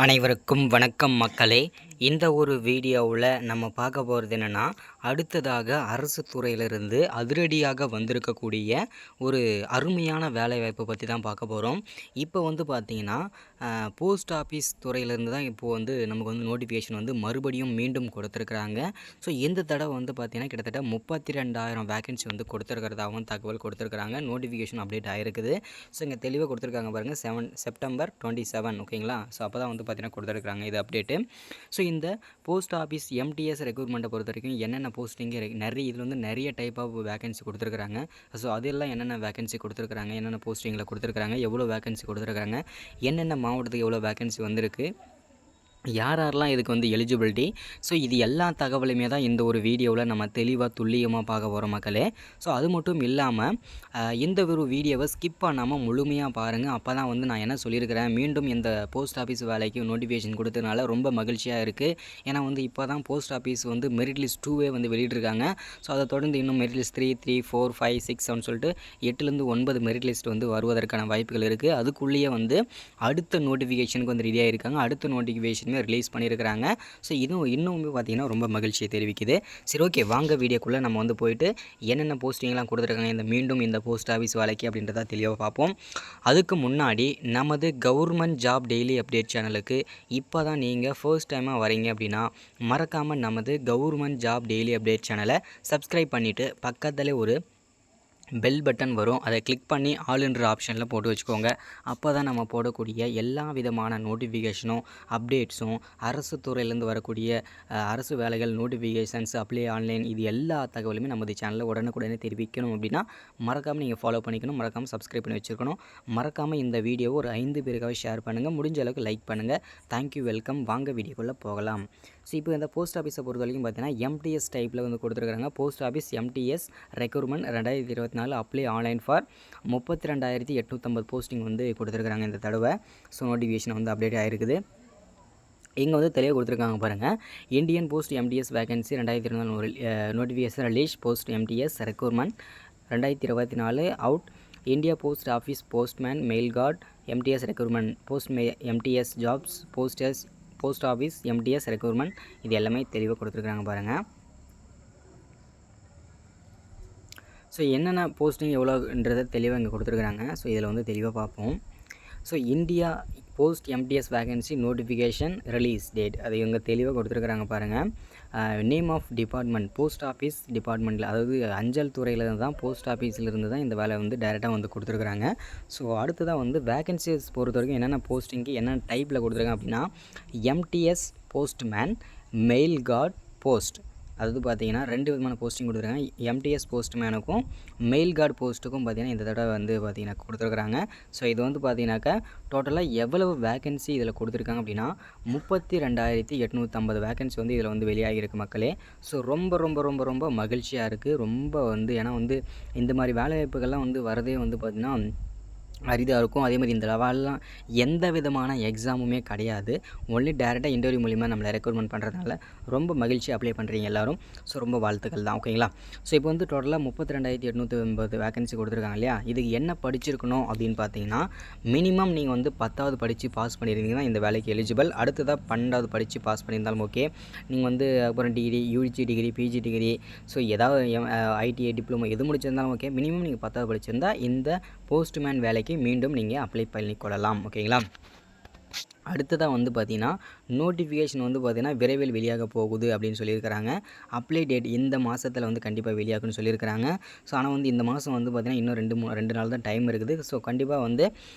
அனைவருக்கும் வணக்கம் மக்களே. இந்த ஒரு வீடியோவில் நம்ம பார்க்க போகிறது என்னென்னா, அடுத்ததாக அரசு துறையிலிருந்து அதிரடியாக வந்திருக்கக்கூடிய ஒரு அருமையான வேலைவாய்ப்பை பற்றி தான் பார்க்க போகிறோம். இப்போ வந்து பார்த்திங்கன்னா போஸ்ட் ஆஃபீஸ் துறையிலேருந்து தான் இப்போது நமக்கு நோட்டிஃபிகேஷன் மறுபடியும் மீண்டும் கொடுத்துருக்குறாங்க. ஸோ இந்த தடவை பார்த்திங்கன்னா கிட்டத்தட்ட 32,000 வேக்கன்சி கொடுத்துருக்கிறதாகவும் தகவல் கொடுத்துருக்குறாங்க. நோட்டிஃபிகேஷன் அப்டேட் ஆகிருக்குது. ஸோ இங்கே தெளிவாக கொடுத்துருக்காங்க பாருங்கள், செப்டம்பர் 27 ஓகேங்களா. ஸோ அப்போ தான் பார்த்திங்கன்னா கொடுத்துருக்குறாங்க இது அப்டேட்டு. ஸோ இந்த போஸ்ட் ஆஃபீஸ் எம்டிஎஸ் ரெக்ரூட்மெண்ட்டை பொறுத்த வரைக்கும் என்னென்ன போஸ்டிங்கு நிறைய இதில் நிறைய டைப் ஆஃப் வேகன்சி கொடுத்துருக்குறாங்க. ஸோ அதெல்லாம் என்னென்ன வேகன்சி கொடுத்துருக்குறாங்க, என்னென்ன போஸ்டிங்கில் கொடுத்துருக்குறாங்க, எவ்வளோ வேகன்சி கொடுத்துருக்காங்க, என்னென்ன மாவட்டத்துக்கு எவ்வளோ வேகன்சி வந்திருக்கு, யாரெல்லாம் இதுக்கு எலிஜிபிலிட்டி. ஸோ இது எல்லா தகவலுமே தான் இந்த ஒரு வீடியோவில் நம்ம தெளிவாக துல்லியமாக பார்க்க போகிறோம் மக்களே. ஸோ அது மட்டும் இல்லாமல் இந்த ஒரு வீடியோவை ஸ்கிப் பண்ணாமல் முழுமையாக பாருங்கள். அப்போ தான் நான் என்ன சொல்லியிருக்கிறேன், மீண்டும் இந்த போஸ்ட் ஆஃபீஸ் வேலைக்கு நோட்டிஃபிகேஷன் கொடுத்ததுனால ரொம்ப மகிழ்ச்சியாக இருக்குது. ஏன்னா இப்போ தான் போஸ்ட் ஆஃபீஸ் மெரிட் லிஸ்ட் 2 வெளியிட்டிருக்காங்க. ஸோ அதை தொடர்ந்து இன்னும் மெரிட் லிஸ்ட் 3, 3, 4, 5, 6, 7 சொல்லிட்டு 8லேருந்து 9 மெரிட் லிஸ்ட் வருவதற்கான வாய்ப்புகள் இருக்குது. அதுக்குள்ளேயே அடுத்த நோட்டிஃபிகேஷனுக்கு ரெடியாக இருக்காங்க. அடுத்த நோட்டிஃபிகேஷன் ரிலீஸ் பண்ணியிருக்கிறாங்க. ஸோ இதுவும் இன்னுமே பார்த்திங்கன்னா ரொம்ப மகிழ்ச்சியை தெரிவிக்குது. சரி, ஓகே, வாங்க வீடியோக்குள்ளே நம்ம போயிட்டு என்னென்ன போஸ்டிங்லாம் கொடுத்துருக்காங்க மீண்டும் இந்த போஸ்ட் ஆஃபீஸ் வேலைக்கு அப்படின்றத தெளிவாக பார்ப்போம். அதுக்கு முன்னாடி நமது கவர்மெண்ட் ஜாப் டெய்லி அப்டேட் சேனலுக்கு இப்போ தான் நீங்கள் ஃபர்ஸ்ட் டைமாக வரீங்க அப்படின்னா மறக்காமல் நமது கவர்மெண்ட் ஜாப் டெய்லி அப்டேட் சேனலை சப்ஸ்கிரைப் பண்ணிவிட்டு பக்கத்தில் ஒரு பெல் பட்டன் வரும். அதை கிளிக் பண்ணி ஆல்ன்ற ஆப்ஷனில் போட்டு வச்சுக்கோங்க. அப்போ தான் நம்ம போடக்கூடிய எல்லா விதமான நோட்டிஃபிகேஷனும் அப்டேட்ஸும் அரசு துறையிலேருந்து வரக்கூடிய அரசு வேலைகள் நோட்டிஃபிகேஷன்ஸ், அப்ளை ஆன்லைன், இது எல்லா தகவலுமே நமது சேனலில் உடனுக்குடனே தெரிவிக்கணும். அப்படின்னா மறக்காமல் நீங்கள் ஃபாலோ பண்ணிக்கணும், மறக்காமல் சப்ஸ்கிரைப் பண்ணி வச்சுருக்கணும். மறக்காமல் இந்த வீடியோவை ஒரு 5 பேருக்காக ஷேர் பண்ணுங்கள், முடிஞ்ச அளவுக்கு லைக் பண்ணுங்கள். Thank you, welcome. வாங்க வீடியோக்குள்ளே போகலாம். ஸோ இப்போ இந்த போஸ்ட் ஆஃபீஸை பொறுத்த வரைக்கும் பார்த்தீங்கன்னா எம்டிஎஸ் டைப்பில் கொடுத்துருக்காங்க. Post office MTS recruitment 2024 apply online for 32,850 posting கொடுத்துருக்காங்க இந்த தடவை. ஸோ நோட்டிஃபிகேஷன் அப்டேட் ஆகிருக்குது. இங்கே தெளிவாக கொடுத்துருக்காங்க பாருங்கள். Indian post MTS vacancy 2024 notification release post MTS recruitment 2024 out. India post office postman mail guard MTS recruitment MTS jobs post office MTS recruitment, இது எல்லாமே தெளிவாக கொடுத்துருக்காங்க பாருங்கள். ஸோ என்னென்ன போஸ்டிங் எவ்வளோன்றதை தெளிவாக இங்கே கொடுத்துருக்குறாங்க. ஸோ இதில் தெளிவாக பார்ப்போம். So India post MTS vacancy notification release date அது இவங்க தெளிவாக கொடுத்துருக்குறாங்க பாருங்கள். Name of department post office டிபார்ட்மெண்ட்டில், அதாவது அஞ்சல் துறையில் தான் போஸ்ட் ஆஃபீஸிலிருந்து தான் இந்த வேலை டைரெக்டாக கொடுத்துருக்குறாங்க. ஸோ அடுத்ததாக வேகன்சிஸ் பொறுத்த வரைக்கும் என்னென்ன போஸ்டிங்க்கு என்னென்ன டைப்பில் கொடுத்துருக்காங்க அப்படின்னா MTS postman mail guard post, அதாவது பார்த்திங்கன்னா 2 விதமான போஸ்டிங் கொடுத்துருக்காங்க. எம்டிஎஸ் போஸ்ட்மேனுக்கும் மெயில் கார்டு போஸ்ட்டுக்கும் பார்த்திங்கன்னா இந்த தடவை பார்த்திங்கன்னா கொடுத்துருக்குறாங்க. ஸோ இது பார்த்திங்கனாக்கா டோட்டலாக எவ்வளவு வேகன்சி இதில் கொடுத்துருக்காங்க அப்படின்னா 32,850 வேகன்சி இதில் வெளியாகிருக்கு மக்களே. ஸோ ரொம்ப ரொம்ப ரொம்ப ரொம்ப மகிழ்ச்சியாக இருக்குது. ரொம்ப ஏன்னா இந்த மாதிரி வேலைவாய்ப்புகள்லாம் வரதே பார்த்திங்கன்னா அரிதாக இருக்கும். அதே மாதிரி இந்த லெவல்லாம் எந்த விதமான எக்ஸாமுமே கிடையாது. ஒன்லி டேரெக்டாக இன்டர்வியூ மூலிமா நம்மளை ரெக்ரூட்மெண்ட் பண்ணுறதுனால ரொம்ப மகிழ்ச்சி அப்ளை பண்ணுறீங்க எல்லோரும். ஸோ ரொம்ப வாழ்த்துக்கள் தான், ஓகேங்களா. ஸோ இப்போ டோட்டலாக 32,850 வேகன்சி கொடுத்துருக்காங்க இல்லையா. இதுக்கு என்ன படிச்சிருக்கணும் அப்படின்னு பார்த்தீங்கன்னா மினிமம் நீங்கள் 10வது படித்து பாஸ் பண்ணியிருந்தீங்கன்னா இந்த வேலைக்கு எலிஜிபிள். அடுத்ததாக 12வது படித்து பாஸ் பண்ணியிருந்தாலும் ஓகே. நீங்கள் அப்புறம் degree, UG degree, PG degree, so ஏதாவது ஐடிஐ டிப்ளமோ எது முடிச்சிருந்தாலும் ஓகே. மினிமம் நீங்கள் 10வது படிச்சிருந்தால் இந்த போஸ்ட்மேன் வேலைக்கு மீண்டும் நீங்கள் அப்ளை பண்ணிக்கொள்ளலாம், ஓகேங்களா. அடுத்ததாக பார்த்தீங்கன்னா நோட்டிஃபிகேஷன் பார்த்தீங்கன்னா விரைவில் வெளியாக போகுது அப்படின்னு சொல்லியிருக்கிறாங்க. அப்ளை டேட் இந்த மாதத்தில் கண்டிப்பாக வெளியாகுன்னு சொல்லியிருக்கிறாங்க. ஸோ ஆனால் இந்த மாதம் பார்த்தீங்கன்னா இன்னும் 2 நாள் தான் டைம் இருக்குது. ஸோ கண்டிப்பாக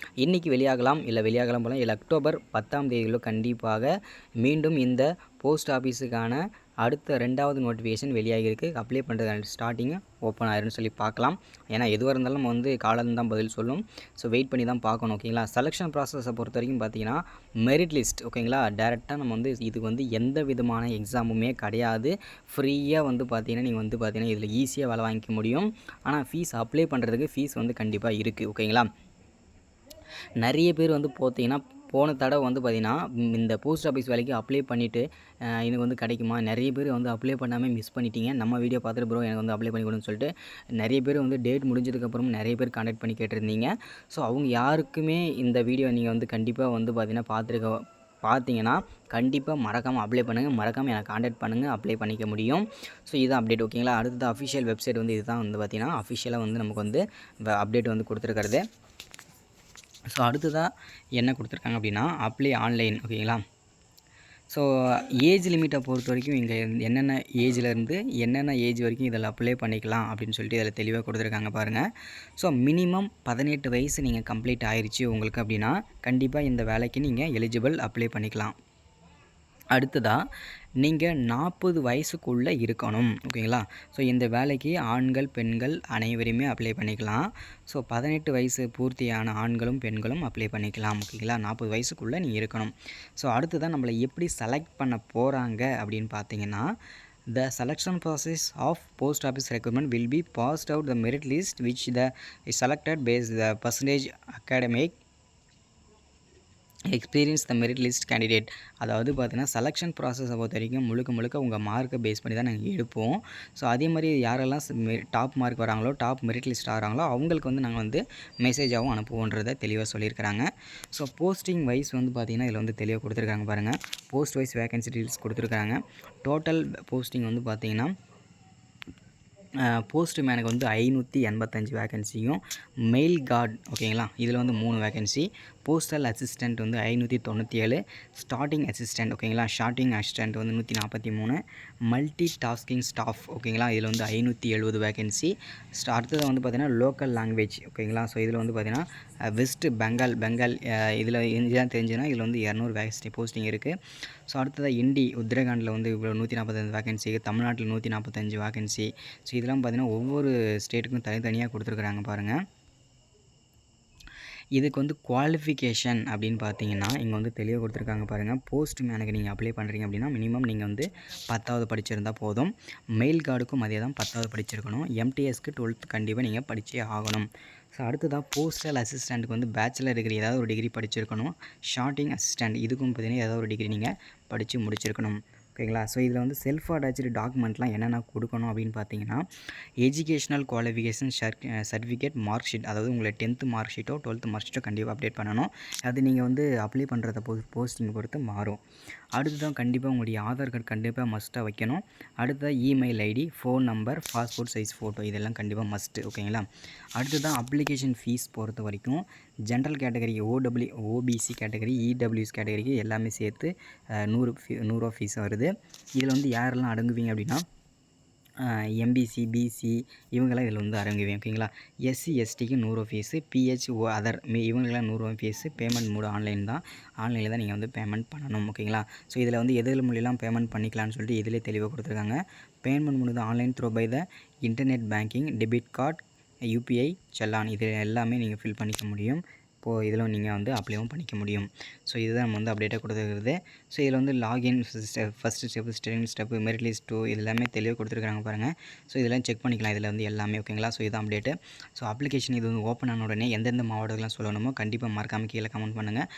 இன்றைக்கி வெளியாகலாம், இல்லை வெளியாகலாம் போகலாம், இல்லை அக்டோபர் 10ஆம் தேதியிலோ கண்டிப்பாக மீண்டும் இந்த போஸ்ட் ஆஃபீஸுக்கான அடுத்த 2வது நோட்டிஃபிகேஷன் வெளியாகிருக்கு. அப்ளை பண்ணுறது ஸ்டார்டிங்கு ஓப்பன் ஆயிருன்னு சொல்லி பார்க்கலாம். ஏன்னா எதுவாக இருந்தாலும் நம்ம காலம் தான் பதில் சொல்லும். ஸோ வெயிட் பண்ணி தான் பார்க்கணும், ஓகேங்களா. செலெக்ஷன் ப்ராசஸை பொறுத்த வரைக்கும் பார்த்தீங்கன்னா மெரிட் லிஸ்ட், ஓகேங்களா. டேரெக்டாக நம்ம இதுக்கு எந்த விதமான எக்ஸாமுமே கிடையாது. ஃப்ரீயாக பார்த்தீங்கன்னா நீங்கள் பார்த்தீங்கன்னா இதில் ஈஸியாக வேலை வாங்கிக்க முடியும். ஆனால் ஃபீஸ் அப்ளை பண்ணுறதுக்கு ஃபீஸ் கண்டிப்பாக இருக்குது, ஓகேங்களா. நிறைய பேர் பார்த்தீங்கன்னா போன தடவை பார்த்திங்கன்னா இந்த போஸ்ட் ஆஃபீஸ் வேலைக்கு அப்ளை பண்ணிவிட்டு எனக்கு கிடைக்குமா, நிறைய பேர் அப்ளை பண்ணாமல் மிஸ் பண்ணிட்டீங்க. நம்ம வீடியோ பார்த்துட்டு ப்ரோ எனக்கு அப்ளை பண்ணி கொடுன்னு சொல்லிட்டு நிறைய பேர் டேட் முடிஞ்சதுக்கப்புறம் நிறைய பேர் கான்டாக்ட் பண்ணி கேட்டிருந்தீங்க. ஸோ அவங்க யாருக்குமே இந்த வீடியோ நீங்கள் கண்டிப்பாக பார்த்திங்கன்னா பார்த்தீங்கன்னா கண்டிப்பாக மறக்காமல் அப்ளை பண்ணுங்கள். மறக்காமல் எனக்கு கான்டாக்ட் பண்ணுங்கள், அப்ளை பண்ணிக்க முடியும். ஸோ இதுதான் அப்டேட் ஓகேங்களா. அடுத்தது அஃபிஷியல் வெப்சைட் வந்து இதுதான் வந்து பார்த்திங்கன்னா அஃபிஷியலாக வந்து நமக்கு வந்து அப்டேட் வந்து கொடுத்துருக்கிறது. ஸோ அடுத்ததாக என்ன கொடுத்துருக்காங்க அப்படின்னா அப்ளை ஆன்லைன் ஓகேங்களா. ஸோ ஏஜ் லிமிட்டை பொறுத்த வரைக்கும் இங்கே என்னென்ன ஏஜ்லேருந்து என்னென்ன ஏஜ் வரைக்கும் இதில் அப்ளை பண்ணிக்கலாம் அப்படின்னு சொல்லிட்டு இதில் தெளிவாக கொடுத்துருக்காங்க பாருங்கள். ஸோ மினிமம் 18 வயசு நீங்கள் கம்ப்ளீட் ஆயிடுச்சு உங்களுக்கு அப்படின்னா கண்டிப்பாக இந்த வேலைக்கு நீங்கள் எலிஜிபிள் அப்ளை பண்ணிக்கலாம். அடுத்ததாக நீங்கள் 40 வயசுக்குள்ளே இருக்கணும் ஓகேங்களா. ஸோ இந்த வேலைக்கு ஆண்கள் பெண்கள் அனைவருமே அப்ளை பண்ணிக்கலாம். ஸோ 18 வயசு பூர்த்தியான ஆண்களும் பெண்களும் அப்ளை பண்ணிக்கலாம் ஓகேங்களா. 40 வயசுக்குள்ளே நீங்கள் இருக்கணும். ஸோ அடுத்ததாக நம்மளை எப்படி செலக்ட் பண்ண போகிறாங்க அப்படின்னு பார்த்தீங்கன்னா, the selection process of post office recruitment will be passed out the merit list which the is selected based the percentage academic experience the merit list candidate. அதாவது பார்த்தீங்கன்னா செலெக்ஷன் ப்ராசஸை பொறுத்த வரைக்கும் முழுக்க உங்கள் மார்க்கை பேஸ் பண்ணி தான் நாங்கள் எடுப்போம். ஸோ அதே மாதிரி யாரெல்லாம் டாப் மார்க் வராங்களோ டாப் மெரிட் லிஸ்ட் ஆகிறாங்களோ அவங்களுக்கு வந்து நாங்கள் வந்து மெசேஜாகவும் அனுப்புவோன்றதை தெளிவாக சொல்லியிருக்கிறாங்க. ஸோ போஸ்டிங் வைஸ் வந்து பார்த்திங்கன்னா இதில் வந்து தெளிவாக கொடுத்துருக்காங்க பாருங்கள். போஸ்ட் வைஸ் வேகன்சி டீட்டெயில்ஸ் கொடுத்துருக்காங்க. டோட்டல் போஸ்டிங் வந்து பார்த்திங்கன்னா போஸ்ட் மேனுக்கு வந்து 585 வேகன்சியும், மெயில் கார்டு ஓகேங்களா இதில் வந்து 3 வேகன்சி, போஸ்டல் அசிஸ்டண்ட் வந்து 597, ஸ்டார்டிங் அசிஸ்டண்ட் ஓகேங்களா ஷார்ட்டிங் அசிஸ்டண்ட் வந்து 143, மல்டி டாஸ்கிங் ஸ்டாஃப் ஓகேங்களா இதில் வந்து 570 வேகன்சி. அடுத்தது வந்து பார்த்திங்கன்னா லோக்கல் லாங்குவேஜ் ஓகேங்களா. ஸோ இதில் வந்து பார்த்திங்கன்னா வெஸ்ட் பெங்கால் இதில் இதான் தெரிஞ்சுன்னா இதில் வந்து 200 வேகன்சி போஸ்டிங் இருக்குது. ஸோ அடுத்ததாக இண்டி உத்தரகாண்டில் வந்து இவ்வளோ 145 வேகன்சி, தமிழ்நாட்டில் 145 வேகன்சி. ஸோ இதெல்லாம் பார்த்திங்கன்னா ஒவ்வொரு ஸ்டேட்டுக்கும் தனித்தனியாக கொடுத்துருக்குறாங்க பாருங்கள். இதுக்கு வந்து குவாலிஃபிகேஷன் அப்படின்னு பார்த்தீங்கன்னா இங்கே வந்து தெளிவாக கொடுத்துருக்காங்க பாருங்கள். போஸ்ட் மேனுக்கு நீங்கள் அப்ளை பண்ணுறீங்க அப்படின்னா மினிமம் நீங்கள் வந்து 10வது படிச்சிருந்தால் போதும். மெயில் கார்டுக்கும் அதே தான் 10வது படிச்சிருக்கணும். எம்டிஎஸ்க்கு 12th கண்டிப்பாக நீங்கள் படித்தே ஆகணும். ஸோ அடுத்ததாக போஸ்டல் அசிஸ்டண்ட்டுக்கு வந்து பேச்சுலர் டிகிரி ஏதாவது ஒரு டிகிரி படிச்சிருக்கணும். ஷார்ட்டிங் அசிஸ்டண்ட் இதுக்கும் பார்த்தீங்கன்னா ஏதாவது ஒரு டிகிரி நீங்கள் படித்து முடிச்சிருக்கணும் ஓகேங்களா. ஸோ இதில் வந்து செல்ஃப் அட்டாச்சு டாக்குமெண்ட்லாம் என்னென்ன கொடுக்கணும் அப்படின்னு பார்த்தீங்கன்னா educational qualification certificate mark sheet, அதாவது உங்களை 10th mark Shito 12th mark Shito கண்டிப்பாக அப்டேட் பண்ணணும். அது நீங்கள் வந்து அப்ளை பண்ணுறத போஸ்டிங் பொறுத்து மாறும். அடுத்ததான் கண்டிப்பாக உங்களுடைய ஆதார் கார்டு கண்டிப்பாக மஸ்ட்டாக வைக்கணும். அடுத்ததாக email ID, phone number, passport size photo இதெல்லாம் கண்டிப்பாக மஸ்ட்டு ஓகேங்களா. அடுத்ததான் அப்ளிகேஷன் ஃபீஸ் பொறுத்த வரைக்கும் general category, OBC category, EWS கேட்டகரிக்கு எல்லாமே சேர்த்து 100 ஃபீஸ் வருது. இதில் வந்து யாரெல்லாம் அடங்குவீங்க அப்படின்னா எம்பிசி, பிசி இவங்கெல்லாம் இதில் வந்து அடங்குவீங்க ஓகேங்களா. எஸ்சி எஸ்டிக்கு 100 ஃபீஸு, பிஹெச்ஓ அதர் இவங்கெல்லாம் 100 ஃபீஸு. பேமெண்ட் மோடு ஆன்லைன் தான், ஆன்லைனில் தான் நீங்கள் வந்து பேமெண்ட் பண்ணணும் ஓகேங்களா. ஸோ இதில் வந்து எதில் மூலியெல்லாம் பேமெண்ட் பண்ணிக்கலாம்னு சொல்லிட்டு இதிலே தெளிவாக கொடுத்துருக்காங்க. பேமெண்ட் மோடு தான் online through by the internet banking, debit card, UPI, challan இது எல்லாமே நீங்கள் ஃபில் பண்ணிக்க முடியும். இப்போது இதில் நீங்கள் வந்து அப்ளைவும் பண்ணிக்க முடியும். ஸோ இதுதான் நம்ம வந்து அப்டேட்டாக கொடுத்துருக்குறது. ஸோ இதில் வந்து login first step, second step, merit list 2 இது எல்லாமே தெளிவாக கொடுத்துருக்காங்க பாருங்கள். ஸோ இதெல்லாம் செக் பண்ணிக்கலாம் இதில் வந்து எல்லாமே ஓகேங்களா. ஸோ இதுதான் அப்டேட்டு. ஸோ அப்ளிகேஷன் இது வந்து ஓப்பன் ஆன உடனே எந்தெந்த மாவட்டங்கள்லாம் சொல்லணுமோ கண்டிப்பாக மறக்காமல் கீழே கமெண்ட் பண்ணுங்கள்.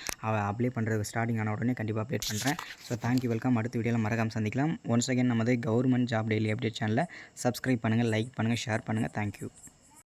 அப்ளை பண்ணுறது ஸ்டார்டிங் ஆன உடனே கண்டிப்பாக அப்டேட் பண்ணுறேன். So thank you, welcome. அடுத்த வீடியோவில் மறக்காமல் சந்திக்கலாம். ஒன்ஸ் அகேன் நமது கவர்மெண்ட் ஜாப் டெய்லி அப்டேட் சேனலை சப்ஸ்கிரைப் பண்ணுங்கள், லைக் பண்ணுங்கள், ஷேர் பண்ணுங்கள். தேங்க்யூ.